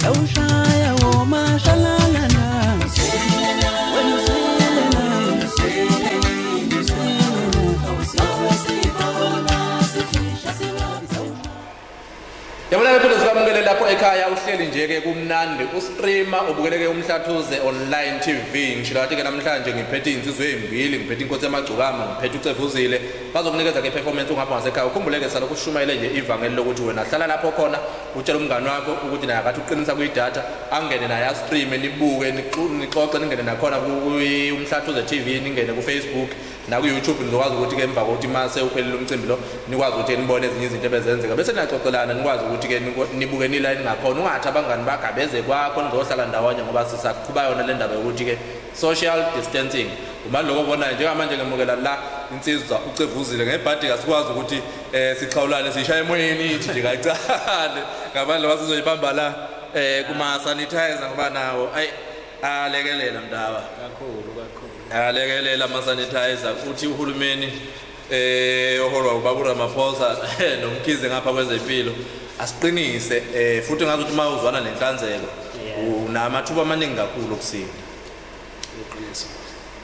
Saushaya woma shalalana Yabona phela sikamukele lapho ekhaya uhleli nje ke kumnandi ustreamer ubukeleke umhlathuze online TV ngishilo kathi ke namhlanje ngiphethe insizwe ezimbili ngiphethe inkosi yamagcukama ngiphethe uCEVUZILE bazokunikeza ke performance ungapha ngasekhaya ukhumbuleke sala kushumayele nje ivangeli lokuthi wena hlala lapho khona utshela umngani wakho ukuthi naye akathi uqinisa kuyidata angene naye stream nibuke nixoxe ningene nakhona umhlathuze TV ningene ku Facebook na ku YouTube nizokwazi ukuthi ke emva kokuthi mase uphelele umcimbi lo nikwazi ukuthi nibone ezinye izinto ebezenzeka bese niyaxoxelana nikwazi ukuthi ke nibuke niline ngakhona ungathi abangani bagabeze kwakho nizohlala ndawonye ngoba sisaqhuba yona le ndaba yokuthi ke social distancing uma lokho bona njengamanje ngemukela la insizwa uCEVUZILE ngebhadi kasikwazi ukuthi sixhawulane sishaya emoyeni ithi nje kancane ngabanye basizoyibamba la kuma sanitizer ngoba nawo ayi alekelela mndaba kakhulu alekelela ama sanitizer uthi uhulumeni ohorwa ubabura Ramaphosa nomkhize ngapha kwezempilo asiqinise futhi ngathi ukuthi mawuzwana nenhlanzeko unamathuba amaningi kakhulu okusinda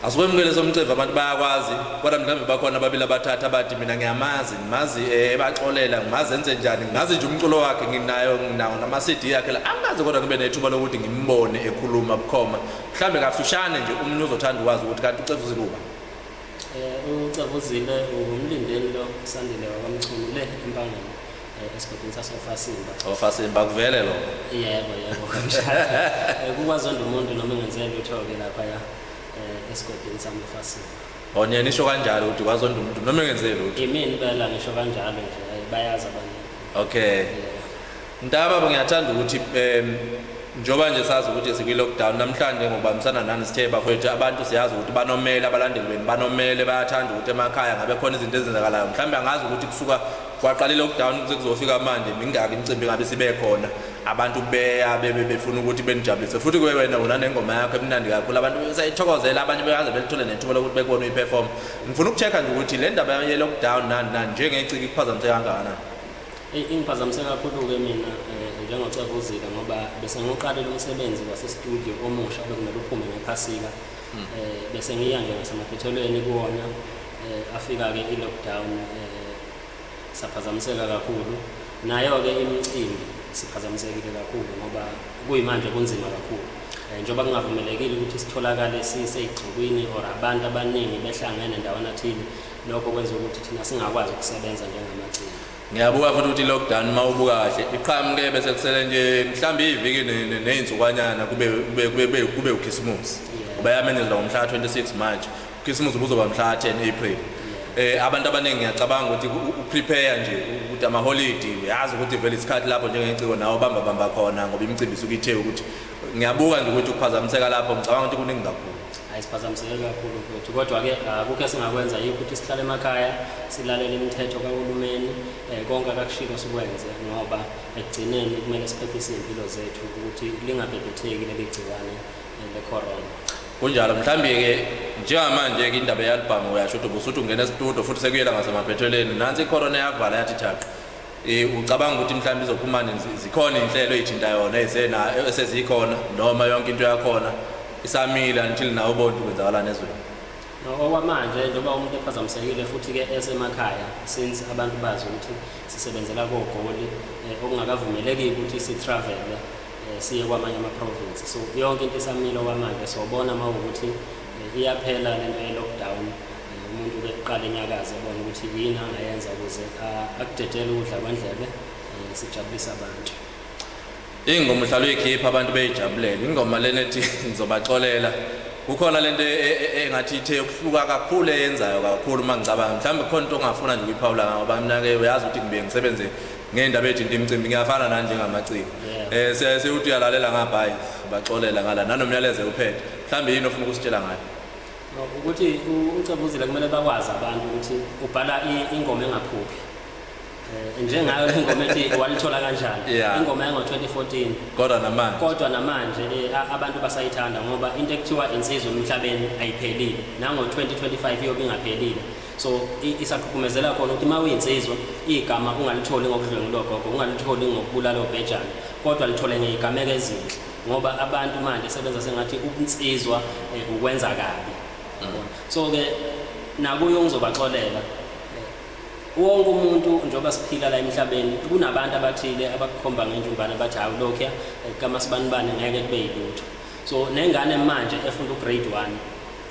asikwemukele somceva abantu bayakwazi kodwa mhlambe bakhona ababili abathatha abathi mina ngiyamazi ngimazi ebaxolela ngimazi enze njani ngazi nje umculo wakhe nginawo nama CD yakhe la angazi kodwa ngibe nethuba lokuthi ngimbone ekhuluma bukhoma mhlambe kafushane nje umuntu uzothanda ukwazi ukuthi kanti uCEVUZILE uba uCEVUZILE umlindeli lo Sandile wakamchumule empangeni esigodini sasofasimba ofasimba kuvele lo yebo kamshaya kukwazonda umuntu noma ngenzele lutho ke lapha ya esigodini samofasimba onye nisho kanjalo ukuthi kwazonda umuntu noma ngenzele lutho imini bela ngisho kanjalo nje bayazi abantu okay ndaba ngiyathanda ukuthi njoba nje sazi ukuthi sikwi lockdown namhlanje ngokubambisana nani sithe bafethu abantu siyazi ukuthi banomela abalandeli beni banomele bayathanda ukuthi emakhaya ngabe khona izinto ezenzakalayo mhlawumbe angazi ukuthi kusuka kwaqala lockdown kuze kuzofika manje mingaki imicimbi ngabe sibe khona abantu beya befuna ukuthi benijabulise futhi kuwe wena una nengoma yakho emnandi kakhulu abantu besayithokozela abanye beyaze belithole nethuba lokuthi bekone uyiperform ngifuna ukuchecka nje ukuthi le ndaba ye lockdown nani njengeciki kuphazamise kangakanani ingiphazamiseka kakhulu ke mina njengoCEVUZILE ngoba bese ngiqalela umsebenzi wase studio omusha bekumele uphume ngephasika bese ngiya nje ngasemaphethelweni kuwona afika ke i-lockdown saphazamiseka kakhulu nayo ke imicimbi siphazamisekile kakhulu ngoba kuyimanje kunzima kakhulu njengoba kungavumelekile ukuthi sitholakale siseyigxukwini or abantu abaningi behlangene ndawana thini lokho kwenza ukuthi thina singakwazi ukusebenza njengamacimbi ngiyabuka futhi ukuthi lockdown mawubuka kahle iqhamuke bese kusele nje mhlambi iviki nezinsukwanyana kube uChristmas ngoba yamenyezelwa ngomhla 26 March uChristmas ubuzoba mhla 10 April abantu abaningi ngiyacabanga ukuthi uprepare nje ukuthi ama holiday uyazi ukuthi vele isikhathi lapho njengeciko nawo bamba khona ngoba imicimbi isuke ithe ukuthi ngiyabuka nje ukuthi ukuphazamiseka lapho ngicabanga ukuthi kuningi kakhulu ayisiphazamiseke kakhulu mfethu kodwa ke akukho esingakwenza yikho ukuthi sihlale emakhaya silalele imithetho kahulumeni konke akakushilo sikwenze ngoba ekugcineni kumele siphephise impilo zethu ukuthi lingabhebhetheki leli gciwane le-corona kunjalo mhlambi ke njengamanje ke indaba ye-album uyasho ukuthi ubusuthi ungena e-studio futhi sekuyela ngasemaphethelweni nansi i-corona yavala yathi thaka ucabanga ukuthi mhlambi izophumana zikhona inhlelo ezithinta yona ezena esezikhona noma yonke into yakhona isamila until nawo bonke kwenzakalana ezweni okwamanje njengoba umuntu ephazamisekile futhi ke esemakhaya since abantu bazi ukuthi sisebenzela koGoli okungakavumeleki ukuthi si-travel siye kwamanye ama-province so yonke into isamile okwamanje sobona mawukuthi iyaphela lento ye-lockdown umuntu ke uqala enyakaze ebona ukuthi yini angayenza ukuze akudedele ukudla kwendlebe sijabulisa abantu ingoma uhlalo ikhipha abantu beyijabulela ingoma lenethi ngizobaxolela kukhona lento engathi ithe ukuhluka kakhulu eyenzayo kakhulu mangicabanga mhlambe khona into ongafuna nje ukuyiphawula ngoba mina ke uyazi ukuthi ngibe ngisebenze ngendaba ethinta imicimbi ngiyafana nani njengamaciko siyuthi uyalalela ngabhayi baxolela ngala nanomyalezo uphethe mhlambe yini ofuna ukusitshela ngayo ukuthi uCEVUZILE kumele bakwazi abantu ukuthi ubhala ingoma engaphuphi njengayo ingoma ethi walithola kanjani ingoma yango-2014 kodwa namanje abantu basayithanda ngoba into ekuthiwa insizwa emhlabeni ayiphelile nango-2025 iyobe ingaphelile so isaqhukumezela khona ukuthi mawuyinsizwa igama ungalitholi ngokudlwengulwa gogo ungalitholi ngokubulala obhejane kodwa lithole ngezigameko ezinhle ngoba abantu manje sebenza sengathi ubunsizwa ukwenza kabi so ke nakuyo ngizobaxolela wonke umuntu njengoba siphila la emhlabeni kunabantu abathile abakukhomba ngenjumbana bathi hawu lokho kama sibanibane ngeke kube yilutho so nengane manje efunda ugrade 1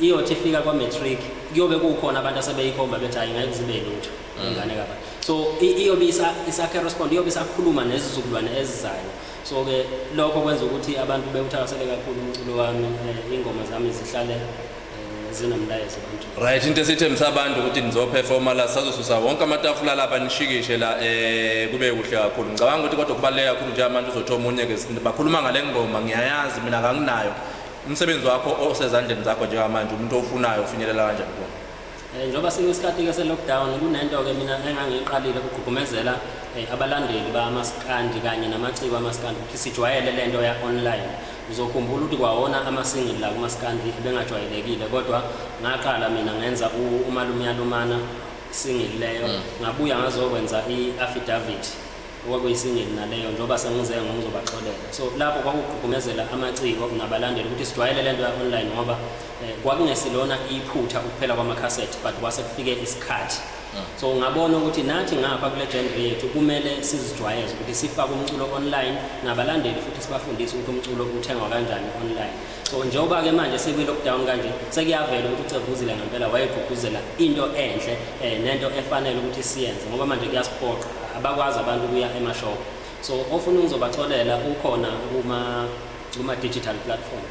iyothi ifika kwa matric kuyobe kukhona abantu asebeyikhomba bethi hayi ngeke zibe yilutho ingane kaba so iyobe isakhe respond iyobe isakhuluma nezizukulwane ezizayo so ke lokho kwenza ukuthi abantu bewuthakasele kakhulu umculo wami ingoma zami zihlale zinomlayezo abantu right into esithembisa abantu ukuthi nizoperforma la sazosusa wonke amatafula lapha nishikishe la kube kuhle kakhulu ngicabanga ukuthi kodwa kubaleka kakhulu nje abantu uzothola umunye ke bakhuluma ngale ngoma ngiyayazi mina akanginayo umsebenzi wakho osezandleni zakho njengamanje umuntu ofunayo ufinyelela kanjani kuona njengoba sikuyisikhathi ke se-lockdown kunento ke mina engangiqalile ukugqugqumezela abalandeli bamaskandi kanye namaciko amaskandi ukuthi sijwayele lento ya online uzokhumbula ukuthi kwawona ama-single la kumaskandi ebengajwayelekile kodwa ngaqala mina ngenza umalumyalumana single leyo ngabuya ngazokwenza i-affidavit okwakuyisingle naleyo njengoba sengize ngizobaxolela so lapho kwakugqugqumezela amaciko nabalandeli ukuthi sijwayele lento ya online ngoba kwakungesilona iphutha ukuphela kwamakhasethi but kwase kufike isikhathi so ngabona ukuthi nathi ngapha kule genre yethu kumele sizijwayeze ukuthi sifake umculo online nabalandeli futhi sibafundise ukuthi umculo uthengwa kanjani online so njengoba ke manje sekwi-lockdown kanje sekuyavela ukuthi uCEVUZILE ngempela wayegqugquzela into enhle nento efanele ukuthi siyenze ngoba manje kuyasiphoqa abakwazi abantu kuya emashop so ofuna ngizobaxolela ukhona kuma digital platform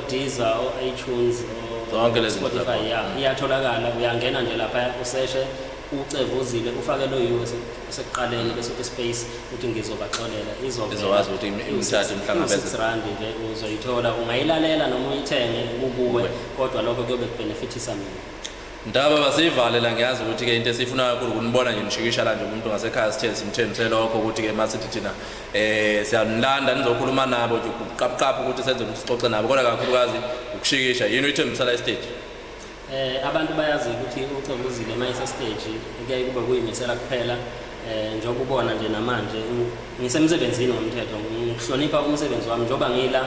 Deezer iTunes zonke lezi Spotify iyatholakala uyangena nje lapha useshe uCEVUZILE ufake lo US sekuqaleni bese space ukuthi ngizobaxolela izokwazi ukuthi imthathe imhlangabeze R6 nje uzoyithola ungayilalela noma uyithenge kubuwe kodwa lokho kuyobe kubenefitisa mina ndaba basivalela ngiyazi ukuthi ke into esifuna kakhulu kunibona nje nishikisha la nje umuntu ngasekhaya sithe simthembise lokho ukuthi ke masithi thina siyanilanda nizokhuluma nabo nje ukuqapqapha ukuthi senze ukuthi sixoxe nabo kodwa kakhulukazi ukushikisha yini uyithembisa la stage abantu bayazi ukuthi uCEVUZILE mayise stage kuyaye kube kuyimisela kuphela njengoba ubona nje namanje ngisemsebenzini womthetho ngihlonipha umsebenzi wami njengoba ngila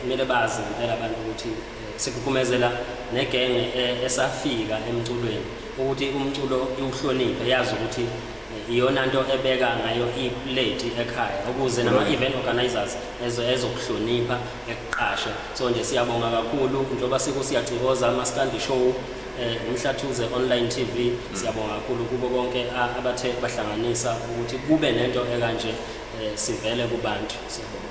kumele bazi ngempela abantu ukuthi sikuphumezela negenge esafika emculweni ukuthi umculo iwuhloniphe yazi ukuthi iyona nto ebeka ngayo iplate ekhaya ukuze nama-event organizers ezokuhlonipha ekuqashe so nje siyabonga kakhulu njengoba siyacikoza amaskandi show umhlathuze online TV siyabonga kakhulu kubo bonke abathe bahlanganisa ukuthi kube nento ekanje sivele kubantu siyabonga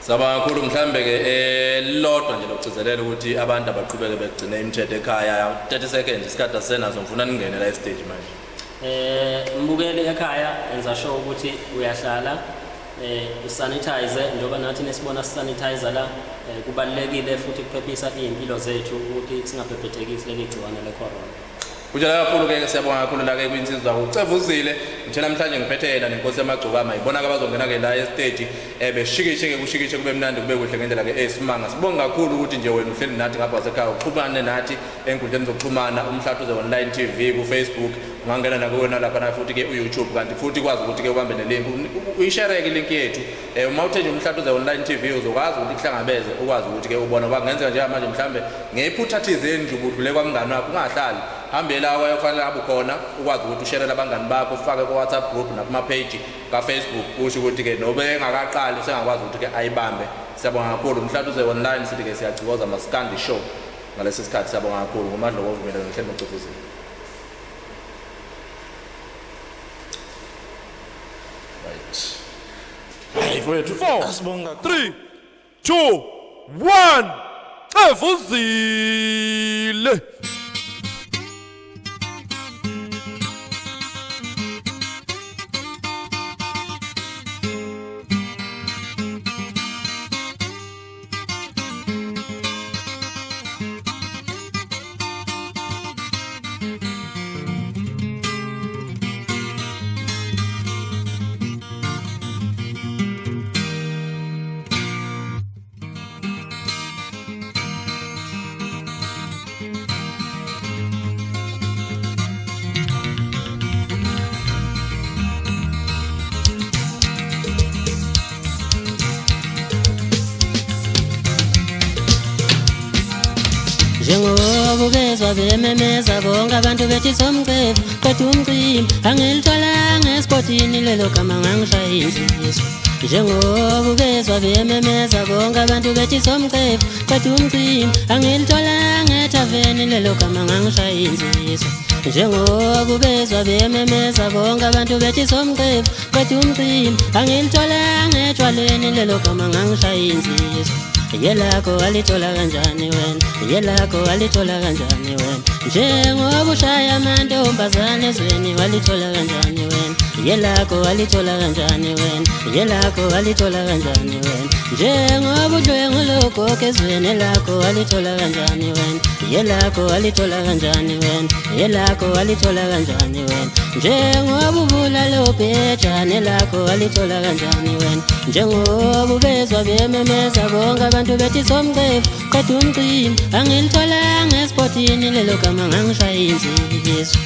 Saba kakhulu mhlambe ke lodwa nje lokugcizelela ukuthi abantu abaqhubeke begcine imithetho ekhaya 30 seconds isikhathi asenazo ngifuna ningene la stage manje mbukele ekhaya enza sure ukuthi uyahlala usanitize njengoba nathi nesibona sanitizer la kubalekile futhi kuphephisa impilo zethu ukuthi singaphepheteki leli gciwane le corona Kujala kakhulu ke siyabonga kakhulu la ke kwinsizwa uCEVUZILE ngithe namhlanje ngiphethe yena nenkosi yamagcokama ibona ke bazongena ke la stage beshikishe ke kushikishe kube mnandi kube kuhle ngendlela ke esimanga sibonga kakhulu ukuthi nje wena uhleli nathi ngapha wasekhaya uxhumane nathi enkundleni zokuxhumana umhlathuze online TV ku Facebook ungangena na kuwena lapha na futhi ke uYouTube kanti futhi kwazi ukuthi ke ubambe nelink uyishare ke link yethu uma uthenje umhlathuze online TV uzokwazi ukuthi kuhlangabeze ukwazi ukuthi ke ubona kwangenzeka nje manje mhlambe ngephutha thizeni nje ubudlule kwamngani wakho ungahlali hambela wayofanele abu khona ukwazi ukuthi ushare labangani bakho ufake ku WhatsApp group nakuma page ka Facebook kusho ukuthi ke nobe engakaqali usengakwazi ukuthi ke ayibambe siyabonga kakhulu umhlathuze online sithi ke siyacikoza maskandi show ngalesi sikhathi siyabonga kakhulu ngomadlo wovumelano ngihlelo noCEVUZILE right 4 3 2 1 CEVUZILE njengoba bezwa bememeza bonke abantu bethi somqevu qeda umcimbi angilitholanga esipotini lelo gama ngangishaya insizwa njengoba bezwa bememeza bonke abantu bethi somqevu qeda umcimbi angilitholanga ethaveni lelo gama ngangishaya insizwa njengoba bezwa bememeza bonke abantu bethi somqevu qeda umcimbi angilitholanga etshwaleni lelo gama ngangishaya insizwa yelakho alithola kanjani wena yelakho alithola kanjani wena njengoba ushaya amantombazane ezweni walithola kanjani wena yelakho alithola kanjani wena yelakho alithola kanjani wena njengoba udlwengulogogo ezweni lakho alithola kanjani wena yelakho alithola kanjani wena yelakho alithola kanjani wena njengoba ubulala ubhejane lakho alithola kanjani wena njengoba ubezwa bememeza bonke abantu bethi somqevu qeda umcimbi angilitholanga esipotini lelo gama ngangishaya insizwa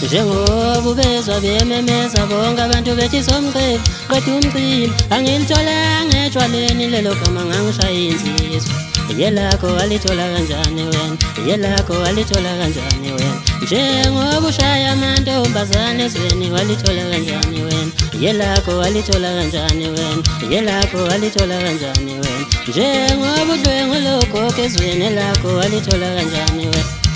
njengoba ubezwa bememeza bonke abantu bethi somqevu qeda umcimbi angilitholanga etshwaleni lelo gama ngangishaya insizwa yelakho alithola kanjani wena yelakho alithola kanjani wena njengoba ushaya amantombazane ezweni walithola kanjani wena yelakho alithola kanjani wena yelakho alithola kanjani wena njengoba udlwengulogogo ezweni lakho walithola kanjani wena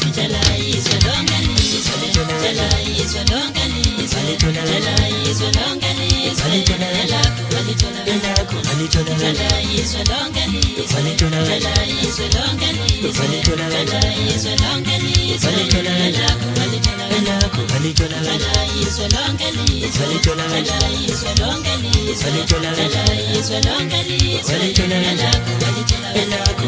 Elakho